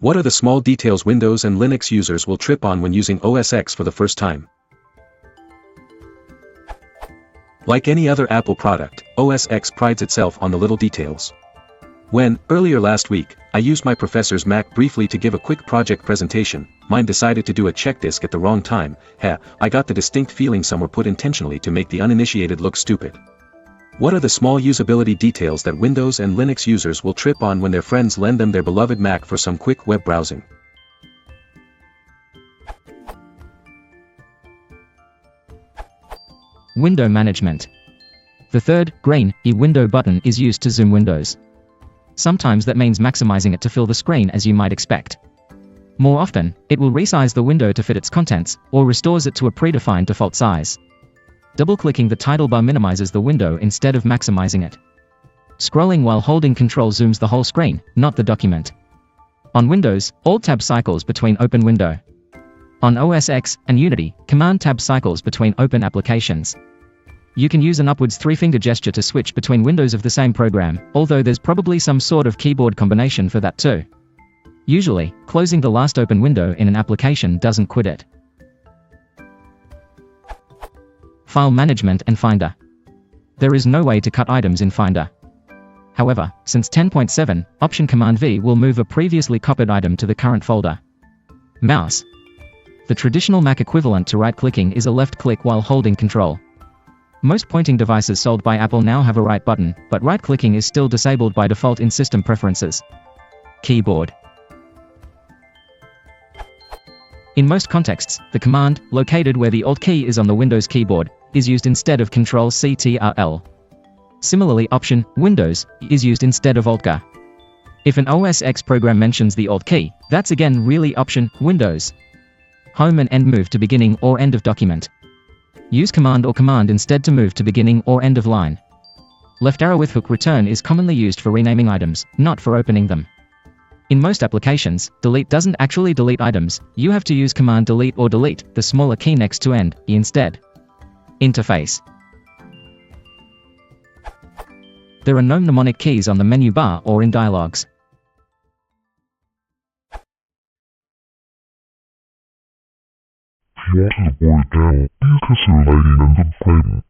What are the small details Windows and Linux users will trip on when using OSX for the first time? Like any other Apple product, OSX prides itself on the little details. When, earlier last week, I used my professor's Mac briefly to give a quick project presentation, mine decided to do a check disk at the wrong time. I got the distinct feeling some were put intentionally to make the uninitiated look stupid. What are the small usability details that Windows and Linux users will trip on when their friends lend them their beloved Mac for some quick web browsing? Window management. The third, green, window button is used to zoom windows. Sometimes that means maximizing it to fill the screen as you might expect. More often, it will resize the window to fit its contents, or restores it to a predefined default size. Double-clicking the title bar minimizes the window instead of maximizing it. Scrolling while holding Control zooms the whole screen, not the document. On Windows, Alt-Tab cycles between open window. On OS X and Unity, Command-Tab cycles between open applications. You can use an upwards three-finger gesture to switch between windows of the same program, although there's probably some sort of keyboard combination for that too. Usually, closing the last open window in an application doesn't quit it. File management and Finder. There is no way to cut items in Finder. However, since 10.7, Option Command V will move a previously copied item to the current folder. Mouse. The traditional Mac equivalent to right-clicking is a left-click while holding Control. Most pointing devices sold by Apple now have a right button, but right-clicking is still disabled by default in System Preferences. Keyboard. In most contexts, the command, located where the Alt key is on the Windows keyboard, is used instead of Ctrl-C-Trl. Similarly, Option, Windows, is used instead of Alt-G. If an OS X program mentions the Alt key, that's again really Option, Windows. Home and End move to beginning or end of document. Use Command or Command instead to move to beginning or end of line. Left arrow with hook return is commonly used for renaming items, not for opening them. In most applications, delete doesn't actually delete items, you have to use Command Delete or Delete, the smaller key next to End, instead. Interface. There are no mnemonic keys on the menu bar or in dialogues. If you wanted to boil it down, you consider lighting and subscribing.